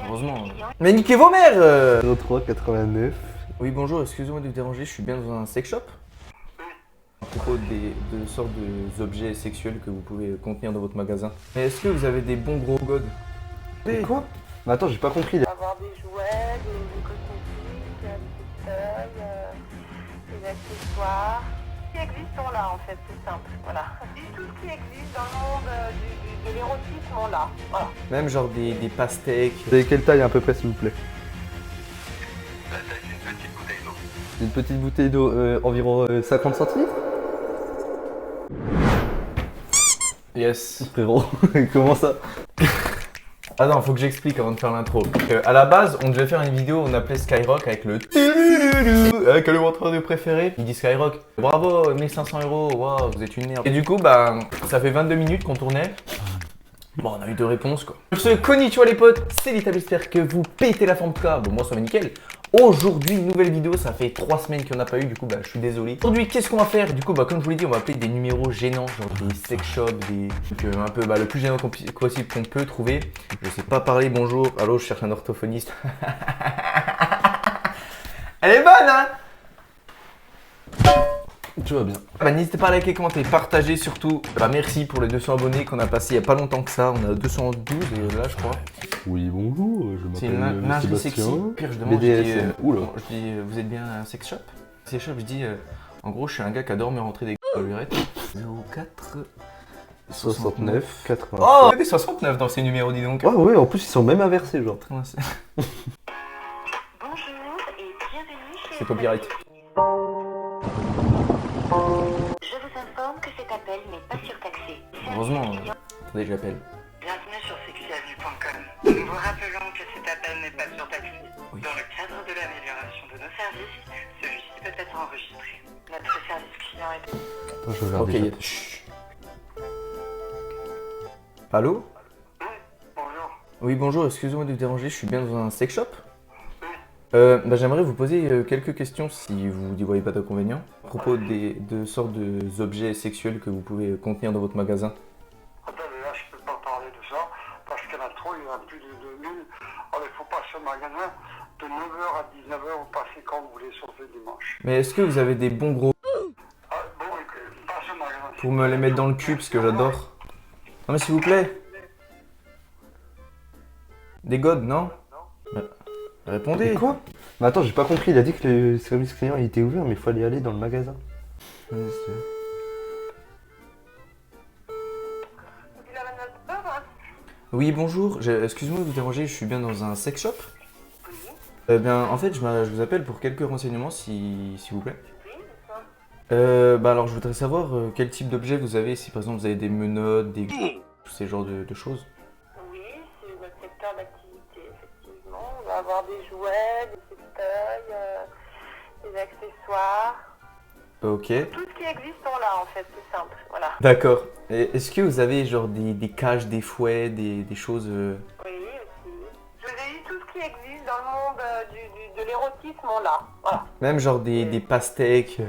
Heureusement. Mais niquez vos mères 0389. Oui, bonjour, excusez-moi de vous déranger, je suis bien dans un sex shop. À propos de sortes d'objets sexuels que vous pouvez contenir dans votre magasin. Mais est-ce que vous avez des bons gros godes? Mais quoi? Mais attends, j'ai pas compris. Avoir des jouets, des cosmétiques, des toys, des accessoires. Ce qui existe sont là en fait, c'est simple, voilà. Et tout ce qui existe dans le monde de l'érotisme sont là, voilà. Même genre des pastèques. Vous avez quelle taille à peu près, s'il vous plaît? La taille d'une petite bouteille d'eau. Une petite bouteille d'eau, environ 50 centilitres? Yes. Frérot, comment ça? Ah non, faut que j'explique avant de faire l'intro. À la base, on devait faire une vidéo, on appelait Skyrock avec le avec le montre de préféré. Il dit Skyrock, bravo, 1500 €, waouh, vous êtes une merde. Et du coup, bah, ça fait 22 minutes qu'on tournait. Bon, on a eu 2 réponses quoi. Sur ce, konnichiwa les potes, c'est l'Itab, j'espère que vous pétez la forme de cas. Bon, moi ça va nickel. Aujourd'hui, nouvelle vidéo, ça fait 3 semaines qu'il n'y en a pas eu, du coup bah je suis désolé. Aujourd'hui, qu'est-ce qu'on va faire? Du coup bah comme je vous l'ai dit, on va appeler des numéros gênants, genre des sex shops, des trucs un peu le plus gênant possible qu'on peut trouver. Je sais pas parler, bonjour, allô, je cherche un orthophoniste. Elle est bonne hein? Tu vas bien. Bah, n'hésitez pas à liker, commenter, partager surtout. Bah, merci pour les 200 abonnés qu'on a passé il y a pas longtemps que ça. On a 212 et là je crois. Oui, bonjour, je C'est une m'appelle lingerie sexy. Sébastien. Pire, je demande, je dis, BDSM. Oula. je dis, vous êtes bien un sex shop? Sex shop, je dis, en gros, je suis un gars qui adore me rentrer des lurettes. 04 69, 80. Oh, il y a des 69 dans ces numéros, dis donc. Ouais, ouais, en plus ils sont même inversés, genre. C'est Bonjour et bienvenue chez copyright. Je vous informe que cet appel n'est pas surtaxé. Heureusement. Attendez, je l'appelle. Bienvenue sur sexyavenue.com. Nous vous rappelons que cet appel n'est pas surtaxé. Oui. Dans le cadre de l'amélioration de nos services, celui-ci peut être enregistré. Notre service client est... Attends, je regarde Ok, déjà. chut. Allô? Bonjour. Oui, bonjour, excusez-moi de vous déranger, je suis bien dans un sex shop. Bah, j'aimerais vous poser quelques questions si vous n'y voyez pas d'inconvénient. À propos de sortes d'objets sexuels que vous pouvez contenir dans votre magasin. Attendez, là, je peux pas parler de ça, parce qu'il y en a trop, il y en a plus de 2000. Alors, il faut passer au magasin de 9h à 19h, vous passez quand vous voulez, sauf le dimanche. Mais est-ce que vous avez des bons gros Ah, bon, passez au magasin. pour me les mettre dans le cul parce que j'adore? Non mais s'il vous plaît. Des godes, non? Bah, répondez. Mais quoi? Mais attends, j'ai pas compris, il a dit que le service client il était ouvert, mais il faut aller dans le magasin. Vous la manette hein? Oui, bonjour, excusez-moi de vous déranger, je suis bien dans un sex shop. Oui, Eh bien, en fait, je vous appelle pour quelques renseignements, s'il vous plaît. oui, dites-moi. Bah alors, je voudrais savoir quel type d'objet vous avez, si par exemple vous avez des menottes, des... tous ces genres de choses. Oui, c'est notre secteur d'activité, effectivement. On va avoir des jouets, des sextoys, des accessoires. Ok. Tout ce qui existe sont là en fait, c'est simple, voilà. D'accord. Et est-ce que vous avez genre des cages, des fouets, des choses... Oui, aussi. Je vous ai dit tout ce qui existe dans le monde de l'érotisme sont là, voilà. Même genre des pastèques,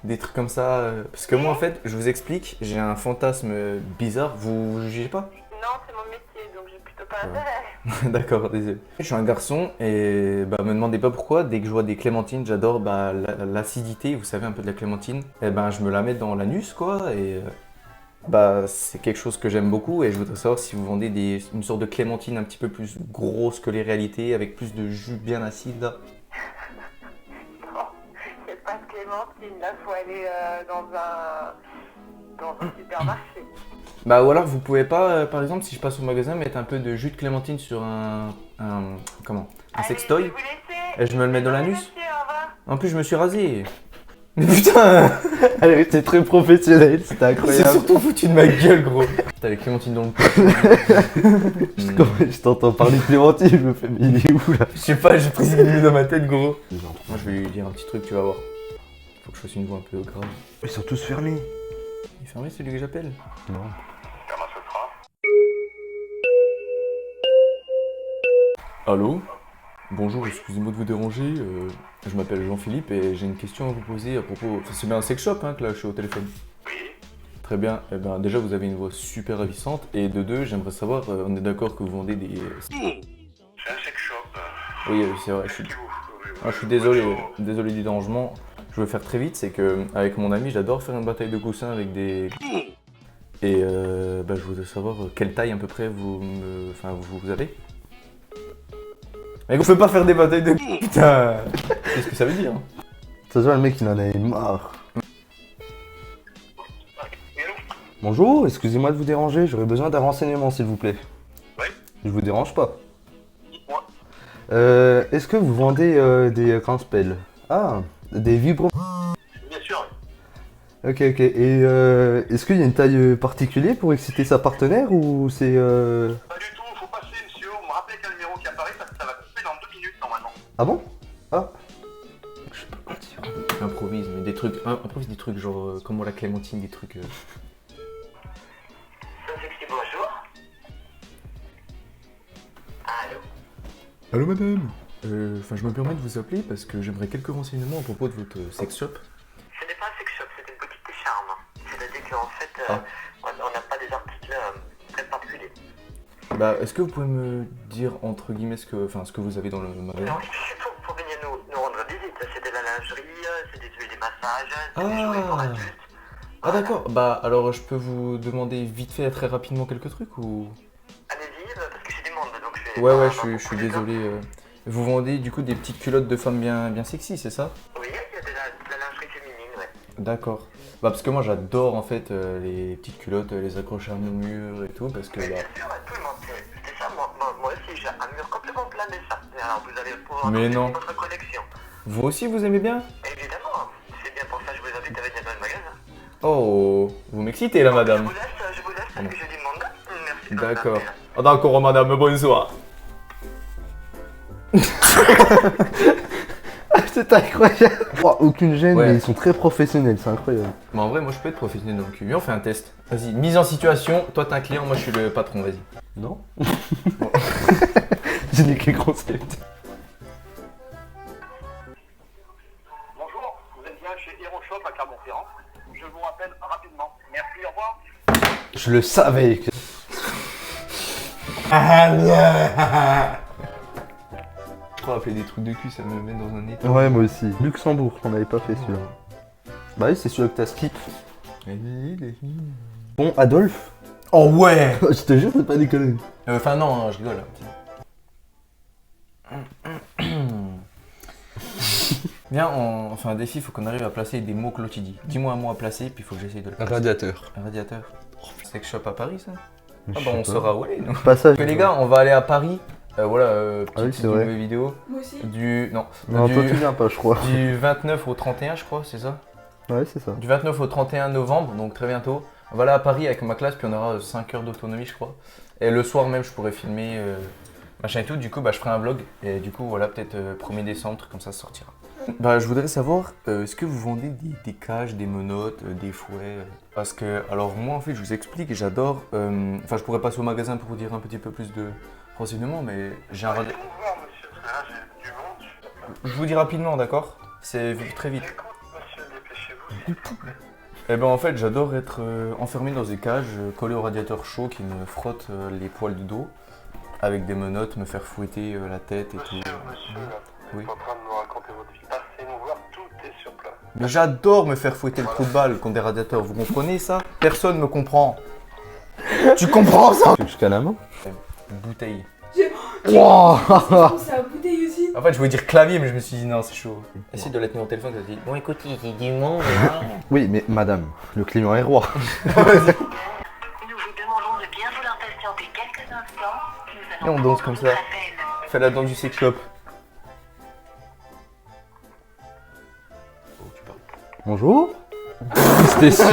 des trucs comme ça parce que moi en fait, je vous explique, j'ai un fantasme bizarre, vous jugez pas? Non, c'est mon métier, donc j'ai plutôt pas Ouais. intérêt. D'accord, désolé. Je suis un garçon et bah me demandez pas pourquoi, dès que je vois des clémentines, j'adore bah, l'acidité, vous savez un peu de la clémentine, et ben je me la mets dans l'anus quoi et bah c'est quelque chose que j'aime beaucoup et je voudrais savoir si vous vendez une sorte de clémentine un petit peu plus grosse que les réalités avec plus de jus bien acide là. Non, il n'y a pas de clémentine, là, faut aller dans un supermarché. Bah ou alors vous pouvez pas, par exemple si je passe au magasin, mettre un peu de jus de clémentine sur un sextoy Allez, je vais vous laisser. et je me le mets dans Bonne l'anus. monsieur, au revoir. En plus je me suis rasé. Mais putain, Allez, t'es très professionnel, c'était c'est incroyable. surtout foutu de ma gueule gros. T'as les clémentines dans le cul. Je t'entends parler de Clémentine, je me fais, mais il est où là? Je sais pas, j'ai pris une dans ma tête gros. Moi je vais lui dire un petit truc, tu vas voir. Faut que je fasse une voix un peu grave. Ils sont tous fermés. Il est fermé celui que j'appelle? Non. Comment ce sera? Allô? Bonjour, excusez-moi de vous déranger. Je m'appelle Jean-Philippe et j'ai une question à vous poser à propos. Enfin, c'est bien un sex shop hein, que là je suis au téléphone. Oui. Très bien. Eh ben, déjà vous avez une voix super ravissante et de deux, j'aimerais savoir, on est d'accord que vous vendez des. C'est un sex Oui, c'est vrai, je suis désolé, désolé du dérangement. Je veux faire très vite, c'est que avec mon ami, j'adore faire une bataille de coussins avec des... Et je voudrais savoir quelle taille à peu près vous avez. Mais on peut pas faire des batailles de... Putain. Qu'est-ce que ça veut dire hein? Ça se voit, le mec, il en avait marre. Bonjour, excusez-moi de vous déranger, j'aurais besoin d'un renseignement, s'il vous plaît. Oui. Je vous dérange pas. Dites-moi. Est-ce que vous vendez des cranspels? Ah, des vibros. Bien sûr. Ok. Et est-ce qu'il y a une taille particulière pour exciter sa partenaire ou c'est... Pas du tout, faut passer, monsieur. Vous me rappelez quel numéro qui apparaît parce que ça va couper dans 2 minutes normalement. Ah bon? Ah. Improvise, mais des trucs, improvise des trucs genre comme la Clémentine, des trucs... Sexy, bonjour. Allô? Allô madame. Je me permets de vous appeler parce que j'aimerais quelques renseignements à propos de votre sex shop. Ce n'est pas un sex shop, c'est une boutique de charme. C'est-à-dire qu'en fait, Ah. on n'a pas des articles très particuliers. Bah, est-ce que vous pouvez me dire entre guillemets ce que vous avez dans le magasin? Non, il faut venir nous rendre visite. C'est de la lingerie, c'est des huiles, des massages, c'est des jouets pour adultes. Ah d'accord, bah alors je peux vous demander vite fait très rapidement quelques trucs ou... Allez-y, parce que j'ai du monde, donc je vais... Ouais, je suis désolé. Vous vendez du coup des petites culottes de femmes bien sexy, c'est ça? Oui, il y a de la lingerie féminine, ouais. D'accord. Bah parce que moi j'adore en fait les petites culottes, les accrocher à mon mur et tout parce que Mais bah... bien sûr, tout le monde, c'est ça, moi aussi, j'ai un mur complètement plein de ça. Alors vous allez pouvoir Mais non. votre collection. Vous aussi vous aimez bien? Évidemment, c'est bien pour ça que je vous invite à venir dans le magasin. Oh, vous m'excitez là madame. Je vous laisse, parce que j'ai du monde. Merci. de D'accord. votre appel. Ah d'accord madame, bonsoir. C'est incroyable. Oh, aucune gêne, Ouais. mais ils sont très professionnels, c'est incroyable. Mais en vrai moi je peux être professionnel dans le cul. Viens on fait un test. Vas-y, mise en situation, toi t'es un client, moi je suis le patron, vas-y. Non. J'ai niqué le concept. Bonjour, vous êtes bien chez Hero Shop à Clermont-Ferrand. Je vous rappelle rapidement. Merci, au revoir. Je le savais. Que... Trop appeler des trucs de cul, ça me met dans un état. Ouais, moi aussi. Luxembourg, on n'avait pas fait celui-là. Bah oui, c'est celui que t'as skip. Bon, Adolphe. Oh ouais. Je te jure, c'est pas déconné. Enfin non, je rigole. Viens, on fait un défi, il faut qu'on arrive à placer des mots que l'autre dit. Dis-moi un mot à placer, puis il faut que j'essaye de le placer. Radiateur. Un radiateur. Sex shop à Paris, ça? Je Ah sais bah on pas. saura où aller, nous. Passage. Les gars, on va aller à Paris. Voilà, Ah oui, petite c'est vrai. vidéo. Moi aussi. Non, toi tu viens pas, je crois. du 29 au 31, je crois, c'est ça? Ouais, c'est ça. Du 29 au 31 novembre, donc très bientôt. On va aller à Paris avec ma classe, puis on aura 5 heures d'autonomie, je crois. Et le soir même, je pourrais filmer machin et tout. Du coup, bah, je ferai un vlog. Et du coup, voilà, peut-être 1er décembre, truc comme ça sortira. Bah, je voudrais savoir, est-ce que vous vendez des cages, des menottes, des fouets Parce que, alors moi, en fait, je vous explique, j'adore. Enfin, je pourrais passer au magasin pour vous dire un petit peu plus de renseignements, mais j'ai un Allez radiateur. vous voir, monsieur, parce que là, j'ai du monde. Je vous dis rapidement, d'accord? C'est très vite. Écoute, monsieur, dépêchez-vous. Eh ben en fait j'adore être enfermé dans des cages, collé au radiateur chaud qui me frotte les poils du dos, avec des menottes, me faire fouetter la tête et tout. Monsieur, là, vous Oui. êtes en train de nous raconter votre vie. Passez nous voir, tout est sur place. Mais j'adore me faire fouetter le trou de balle contre des radiateurs, vous comprenez ça? Personne me comprend. Tu comprends ça? Tu veux que je cale la main? Bouteille. Wow. C'est à bouteille aussi. En fait je voulais dire clavier mais je me suis dit non c'est chaud. Essaye de la tenir au téléphone, ça dit bon écoute il y a du monde là. Oui, mais madame, le client est roi. Nous vous demandons de bien vouloir patienter quelques instants. Nous Et allons on danse prendre comme votre ça. appel. Fais la danse du sex shop. Oh tu parles. Bonjour. C'était sûr.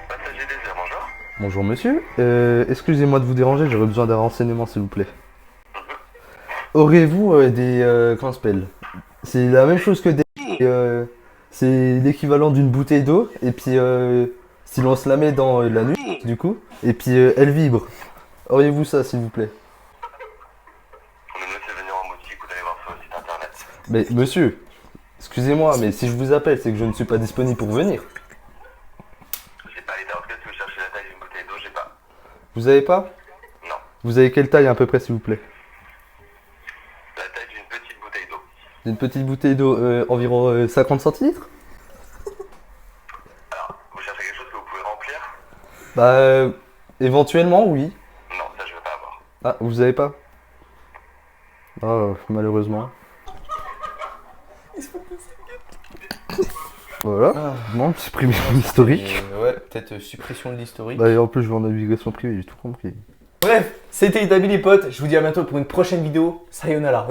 Passager désert, bonjour. Bonjour monsieur. Excusez-moi de vous déranger, j'aurais besoin d'un renseignement s'il vous plaît. Aurez-vous des cranspels? C'est la même chose que des... c'est l'équivalent d'une bouteille d'eau, et puis si l'on se la met dans la nuque, du coup, et puis elle vibre. Auriez-vous ça s'il vous plaît? On nous laisse venir en boutique, vous allez voir sur le site internet. Mais monsieur, excusez-moi, mais si je vous appelle, c'est que je ne suis pas disponible pour venir. J'ai pas les dates, que si vous cherchez la taille d'une bouteille d'eau, j'ai pas. Vous avez pas? Vous avez quelle taille à peu près, s'il vous plaît? La taille d'une petite bouteille d'eau. Une petite bouteille d'eau, environ 50 centilitres? Alors, vous cherchez quelque chose que vous pouvez remplir? Bah, éventuellement, oui. Non, ça je veux pas avoir. Ah, vous avez pas? Ah, malheureusement. Voilà, bon, supprimer mon historique. Ouais, peut-être suppression de l'historique. Bah, et en plus, je vais en navigation privée, j'ai tout compris. Bref, c'était Itabi les potes. Je vous dis à bientôt pour une prochaine vidéo. Sayonara.